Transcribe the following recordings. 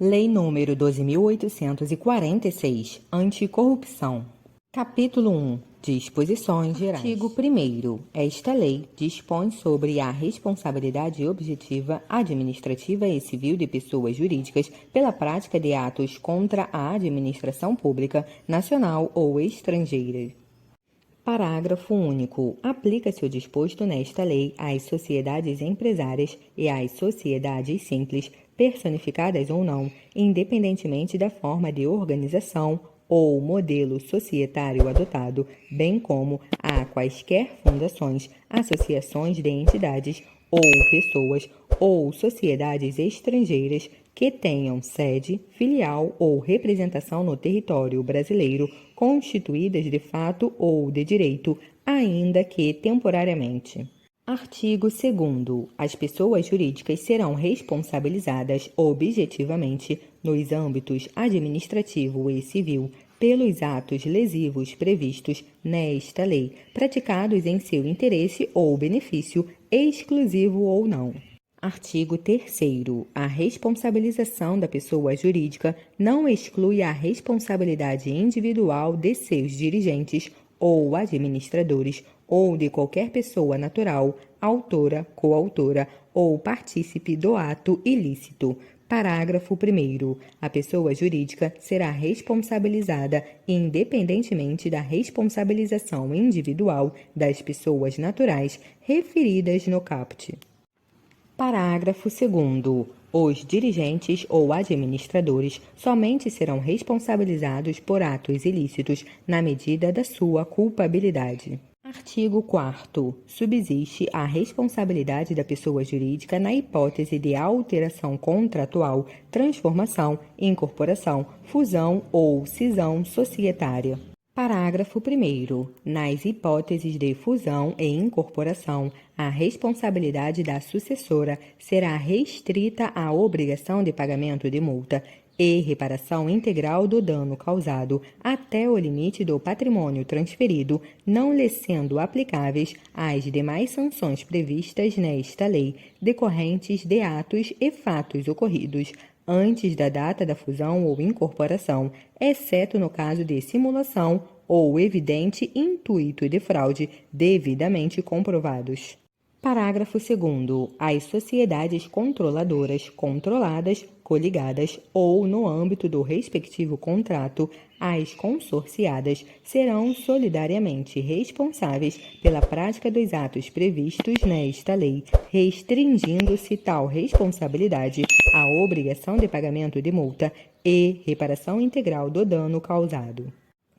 Lei nº 12.846, Anticorrupção. Capítulo 1. Disposições gerais. Artigo 1º. Esta lei dispõe sobre a responsabilidade objetiva, administrativa e civil de pessoas jurídicas pela prática de atos contra a administração pública, nacional ou estrangeira. Parágrafo único. Aplica-se o disposto nesta lei às sociedades empresárias e às sociedades simples, personificadas ou não, independentemente da forma de organização ou modelo societário adotado, bem como a quaisquer fundações, associações de entidades ou pessoas ou sociedades estrangeiras que tenham sede, filial ou representação no território brasileiro, constituídas de fato ou de direito, ainda que temporariamente. Artigo 2º. As pessoas jurídicas serão responsabilizadas objetivamente nos âmbitos administrativo e civil pelos atos lesivos previstos nesta lei, praticados em seu interesse ou benefício, exclusivo ou não. Artigo 3º. A responsabilização da pessoa jurídica não exclui a responsabilidade individual de seus dirigentes ou administradores ou de qualquer pessoa natural, autora, coautora ou partícipe do ato ilícito. Parágrafo 1º. A pessoa jurídica será responsabilizada independentemente da responsabilização individual das pessoas naturais referidas no caput. Parágrafo 2º. Os dirigentes ou administradores somente serão responsabilizados por atos ilícitos na medida da sua culpabilidade. Artigo 4º. Subsiste a responsabilidade da pessoa jurídica na hipótese de alteração contratual, transformação, incorporação, fusão ou cisão societária. Parágrafo 1º. Nas hipóteses de fusão e incorporação, a responsabilidade da sucessora será restrita à obrigação de pagamento de multa e reparação integral do dano causado até o limite do patrimônio transferido, não lhe sendo aplicáveis as demais sanções previstas nesta lei, decorrentes de atos e fatos ocorridos antes da data da fusão ou incorporação, exceto no caso de simulação ou evidente intuito de fraude devidamente comprovados. Parágrafo 2º. As sociedades controladoras, controladas, coligadas ou, no âmbito do respectivo contrato, as consorciadas serão solidariamente responsáveis pela prática dos atos previstos nesta lei, restringindo-se tal responsabilidade à obrigação de pagamento de multa e reparação integral do dano causado.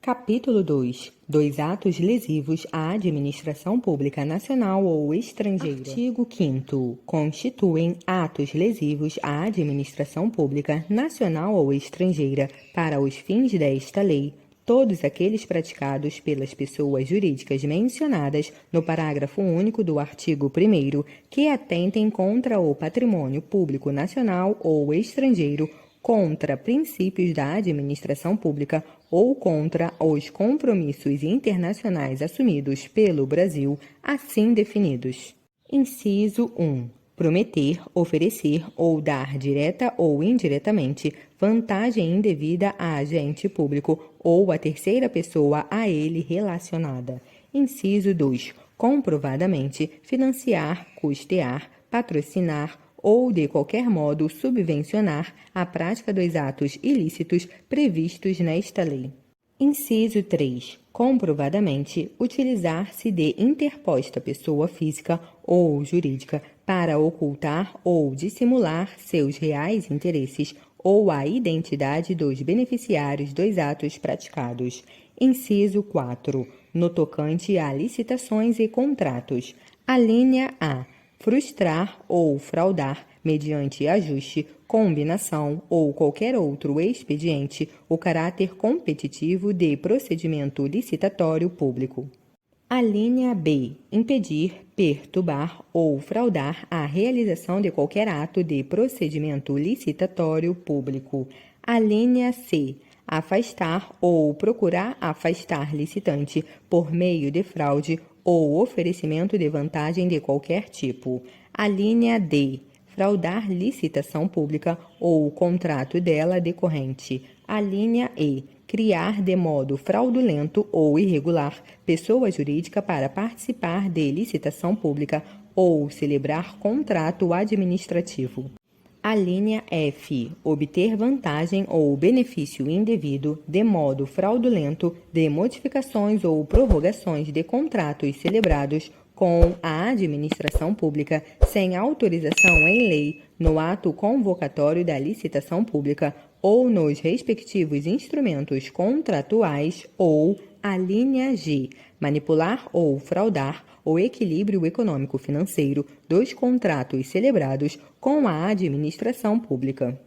Capítulo 2. Dos atos lesivos à administração pública nacional ou estrangeira. Artigo 5º. Constituem atos lesivos à administração pública nacional ou estrangeira para os fins desta lei todos aqueles praticados pelas pessoas jurídicas mencionadas no parágrafo único do artigo 1º que atentem contra o patrimônio público nacional ou estrangeiro, contra princípios da administração pública ou contra os compromissos internacionais assumidos pelo Brasil, assim definidos. Inciso 1. Prometer, oferecer ou dar direta ou indiretamente vantagem indevida a agente público ou a terceira pessoa a ele relacionada. Inciso 2. Comprovadamente financiar, custear, patrocinar ou de qualquer modo subvencionar a prática dos atos ilícitos previstos nesta lei. Inciso 3. Comprovadamente utilizar-se de interposta pessoa física ou jurídica para ocultar ou dissimular seus reais interesses ou a identidade dos beneficiários dos atos praticados. Inciso 4. No tocante a licitações e contratos, alínea A. Frustrar ou fraudar, mediante ajuste, combinação ou qualquer outro expediente, o caráter competitivo de procedimento licitatório público. Alínea B. Impedir, perturbar ou fraudar a realização de qualquer ato de procedimento licitatório público. Alínea C. Afastar ou procurar afastar licitante por meio de fraude ou oferecimento de vantagem de qualquer tipo. Alínea D. fraudar licitação pública ou o contrato dela decorrente. A linha E. Criar de modo fraudulento ou irregular pessoa jurídica para participar de licitação pública ou celebrar contrato administrativo. A linha F. Obter vantagem ou benefício indevido de modo fraudulento de modificações ou prorrogações de contratos celebrados com a administração pública sem autorização em lei no ato convocatório da licitação pública ou nos respectivos instrumentos contratuais, ou a linha G. Manipular ou fraudar o equilíbrio econômico-financeiro dos contratos celebrados com a administração pública.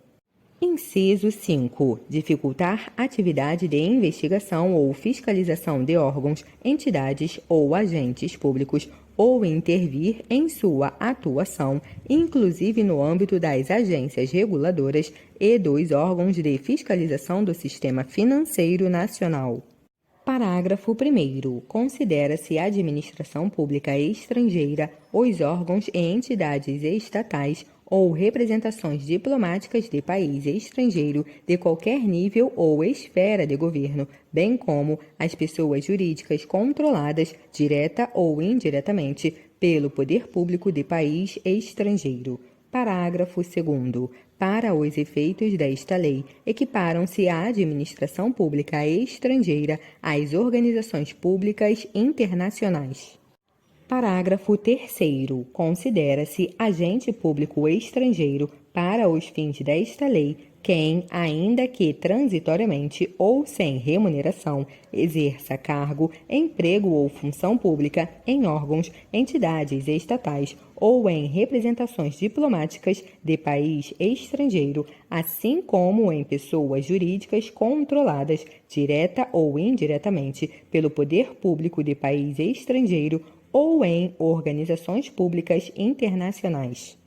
Inciso 5. Dificultar atividade de investigação ou fiscalização de órgãos, entidades ou agentes públicos ou intervir em sua atuação, inclusive no âmbito das agências reguladoras e dos órgãos de fiscalização do Sistema Financeiro Nacional. Parágrafo 1º. Considera-se administração pública estrangeira os órgãos e entidades estatais ou representações diplomáticas de país estrangeiro de qualquer nível ou esfera de governo, bem como as pessoas jurídicas controladas, direta ou indiretamente, pelo poder público de país estrangeiro. Parágrafo 2º. Para os efeitos desta lei, equiparam-se à administração pública estrangeira às organizações públicas internacionais. Parágrafo 3º. Considera-se agente público estrangeiro para os fins desta lei quem, ainda que transitoriamente ou sem remuneração, exerça cargo, emprego ou função pública em órgãos, entidades estatais ou em representações diplomáticas de país estrangeiro, assim como em pessoas jurídicas controladas, direta ou indiretamente, pelo poder público de país estrangeiro ou em organizações públicas internacionais.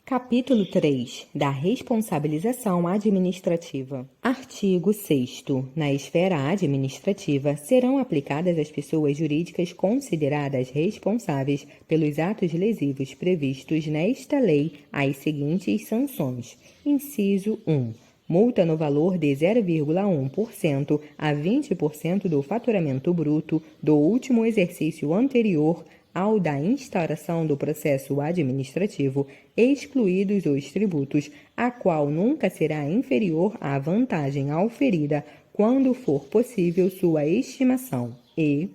Capítulo 3. Da responsabilização administrativa. Artigo 6º. Na esfera administrativa, serão aplicadas às pessoas jurídicas consideradas responsáveis pelos atos lesivos previstos nesta lei as seguintes sanções. Inciso 1. Multa no valor de 0,1% a 20% do faturamento bruto do último exercício anterior ao da instauração do processo administrativo, excluídos os tributos, a qual nunca será inferior à vantagem auferida quando for possível sua estimação. E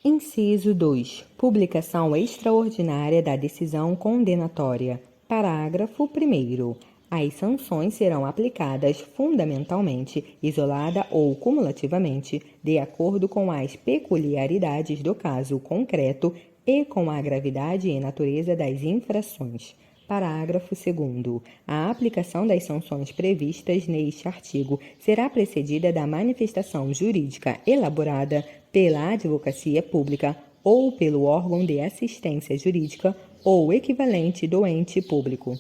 inciso 2. Publicação extraordinária da decisão condenatória. Parágrafo 1º. As sanções serão aplicadas fundamentalmente, isolada ou cumulativamente, de acordo com as peculiaridades do caso concreto e com a gravidade e natureza das infrações. Parágrafo 2º. A aplicação das sanções previstas neste artigo será precedida da manifestação jurídica elaborada pela Advocacia Pública ou pelo órgão de assistência jurídica ou equivalente do ente público.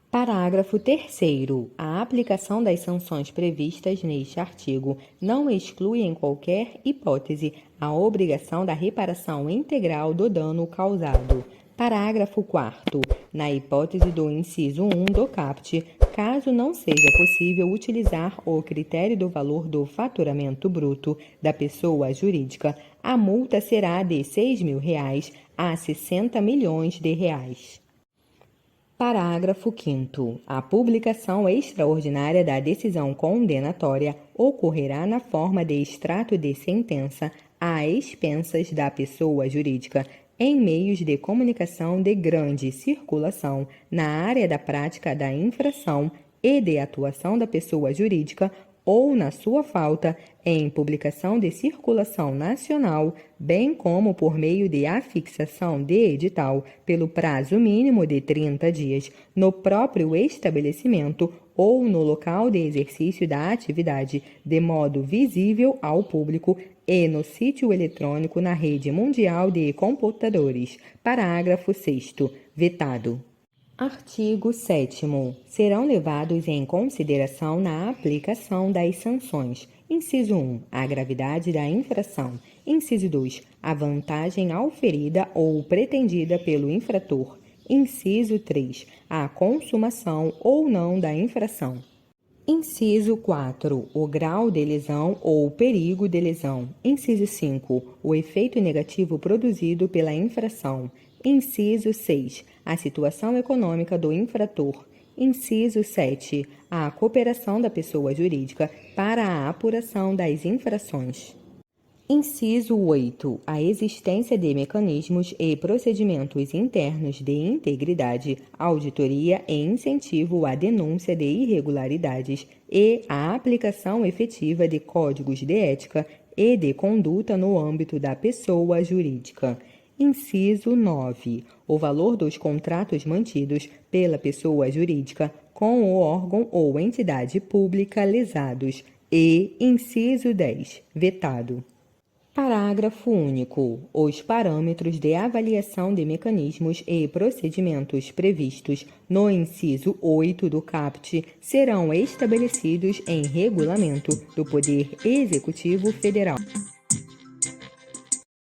Parágrafo 3º. A aplicação das sanções previstas neste artigo não exclui em qualquer hipótese a obrigação da reparação integral do dano causado. Parágrafo 4º. Na hipótese do inciso 1 do caput, caso não seja possível utilizar o critério do valor do faturamento bruto da pessoa jurídica, a multa será de R$ 6.000 a R$ 60 milhões. Parágrafo 5º. A publicação extraordinária da decisão condenatória ocorrerá na forma de extrato de sentença a expensas da pessoa jurídica em meios de comunicação de grande circulação na área da prática da infração e de atuação da pessoa jurídica ou, na sua falta, em publicação de circulação nacional, bem como por meio de afixação de edital, pelo prazo mínimo de 30 dias, no próprio estabelecimento ou no local de exercício da atividade, de modo visível ao público e no sítio eletrônico na rede mundial de computadores. Parágrafo 6º. Vetado. Artigo 7º. Serão levados em consideração na aplicação das sanções. Inciso 1. A gravidade da infração. Inciso 2. A vantagem auferida ou pretendida pelo infrator. Inciso 3. A consumação ou não da infração. Inciso 4. O grau de lesão ou perigo de lesão. Inciso 5. O efeito negativo produzido pela infração. Inciso 6. A situação econômica do infrator. Inciso 7. A cooperação da pessoa jurídica para a apuração das infrações. Inciso 8. A existência de mecanismos e procedimentos internos de integridade, auditoria e incentivo à denúncia de irregularidades e a aplicação efetiva de códigos de ética e de conduta no âmbito da pessoa jurídica. Inciso 9. O valor dos contratos mantidos pela pessoa jurídica com o órgão ou entidade pública lesados. E, inciso 10. Vetado. Parágrafo único. Os parâmetros de avaliação de mecanismos e procedimentos previstos no inciso 8 do caput serão estabelecidos em regulamento do Poder Executivo Federal.